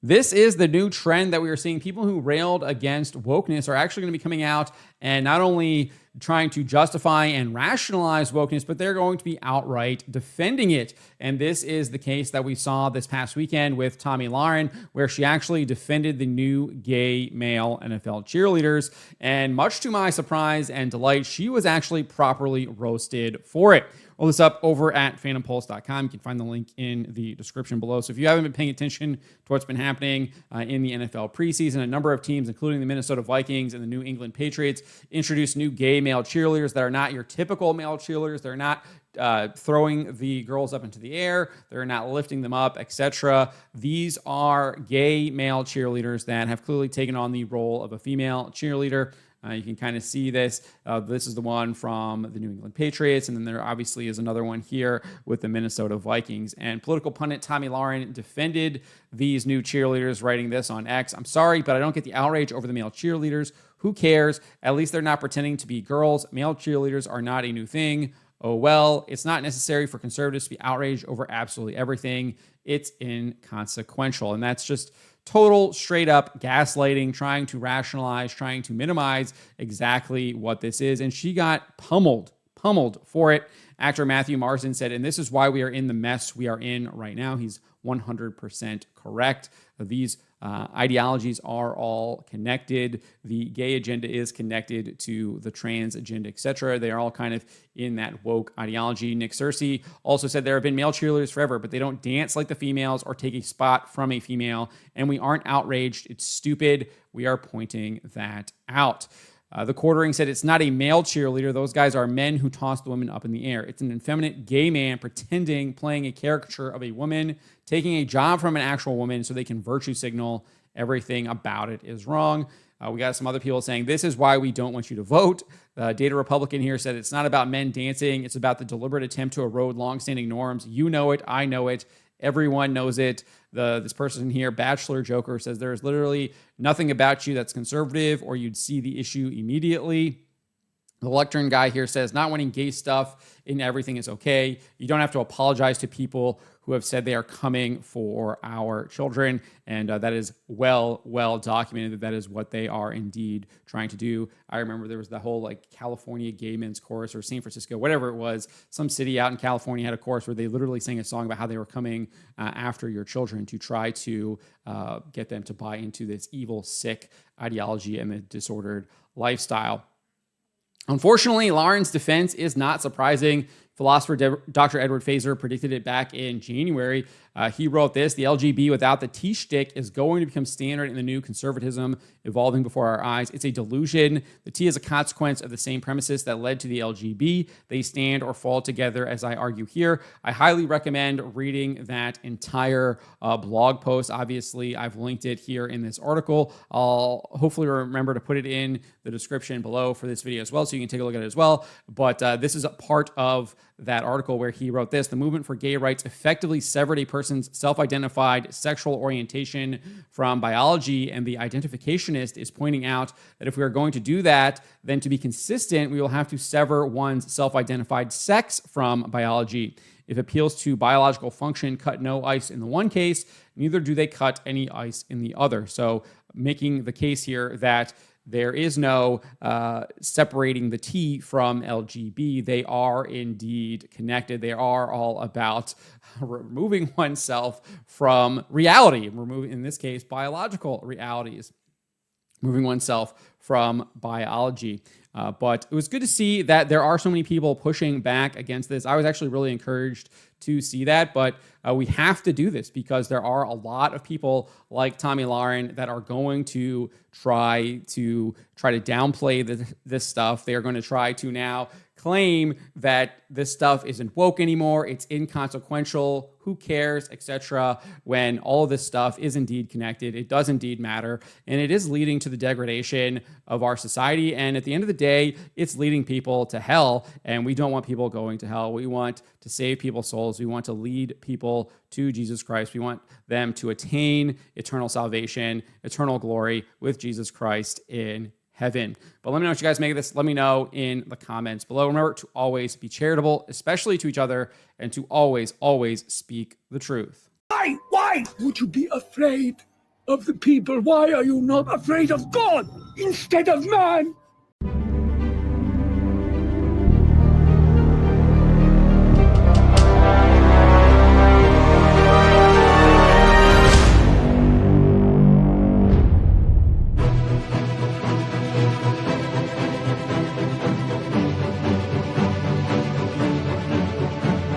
This is the new trend that we are seeing. People who railed against wokeness are actually going to be coming out and not only trying to justify and rationalize wokeness, but they're going to be outright defending it. And this is the case that we saw this past weekend with Tomi Lahren, where she actually defended the new gay male NFL cheerleaders. And much to my surprise and delight, she was actually properly roasted for it. Roll this up over at phantompulse.com. You can find the link in the description below. So if you haven't been paying attention to what's been happening in the NFL preseason, a number of teams, including the Minnesota Vikings and the New England Patriots, introduced new gay male cheerleaders that are not your typical male cheerleaders. They're not throwing the girls up into the air. They're not lifting them up, etc. These are gay male cheerleaders that have clearly taken on the role of a female cheerleader. You can kind of see this. This is the one from the New England Patriots, and then there obviously is another one here with the Minnesota Vikings. And political pundit Tomi Lahren defended these new cheerleaders, writing this on X. "I'm sorry, but I don't get the outrage over the male cheerleaders. Who cares? At least they're not pretending to be girls. Male cheerleaders are not a new thing. Oh, well, it's not necessary for conservatives to be outraged over absolutely everything. It's inconsequential." And that's just total straight up gaslighting, trying to rationalize, trying to minimize exactly what this is. And she got pummeled for it. Actor Matthew Marsden said, "And this is why we are in the mess we are in right now." He's 100% correct. These ideologies are all connected. The gay agenda is connected to the trans agenda, etc. They are all kind of in that woke ideology. Nick Searcy also said there have been male cheerleaders forever, but they don't dance like the females or take a spot from a female. And we aren't outraged. It's stupid. We are pointing that out. The Quartering said it's not a male cheerleader. Those guys are men who toss the women up in the air. It's an effeminate gay man pretending, playing a caricature of a woman, taking a job from an actual woman so they can virtue signal. Everything about it is wrong. We got some other people saying this is why we don't want you to vote. Data Republican here said it's not about men dancing. It's about the deliberate attempt to erode longstanding norms. You know it. I know it. Everyone knows it. This person here, Bachelor Joker, says there's literally nothing about you that's conservative or you'd see the issue immediately. The lectern guy here says not wanting gay stuff in everything is okay. You don't have to apologize to people who have said they are coming for our children. And that is well documented that is what they are indeed trying to do. I remember there was the whole like California gay men's chorus, or San Francisco, whatever it was. Some city out in California had a chorus where they literally sang a song about how they were coming after your children to try to get them to buy into this evil, sick ideology and the disordered lifestyle. Unfortunately, Lahren's defense is not surprising. Philosopher Dr. Edward Fazer predicted it back in January. He wrote this: the LGB without the T-shtick is going to become standard in the new conservatism evolving before our eyes. It's a delusion. The T is a consequence of the same premises that led to the LGB. They stand or fall together, as I argue here. I highly recommend reading that entire blog post. Obviously, I've linked it here in this article. I'll hopefully remember to put it in the description below for this video as well, so you can take a look at it as well. But this is a part of that article where he wrote this: the movement for gay rights effectively severed a person's self-identified sexual orientation from biology, and the identificationist is pointing out that if we are going to do that, then to be consistent, we will have to sever one's self-identified sex from biology. If appeals to biological function cut no ice in the one case, neither do they cut any ice in the other. So making the case here that there is no separating the T from LGB. They are indeed connected. They are all about removing oneself from reality, removing, in this case, biological realities, moving oneself from biology. But it was good to see that there are so many people pushing back against this. I was actually really encouraged to see that, but we have to do this because there are a lot of people like Tomi Lahren that are going to try to downplay this stuff. They are going to try to now claim that this stuff isn't woke anymore, it's inconsequential, who cares, etc., when all of this stuff is indeed connected. It does indeed matter, and it is leading to the degradation of our society. And at the end of the day, it's leading people to hell, and we don't want people going to hell. We want to save people's souls. We want to lead people to Jesus Christ. We want them to attain eternal salvation, eternal glory with Jesus Christ in heaven. But let me know what you guys make of this. Let me know in the comments below. Remember to always be charitable, especially to each other, and to always speak the truth. Why would you be afraid of the people. Why are you not afraid of God instead of man?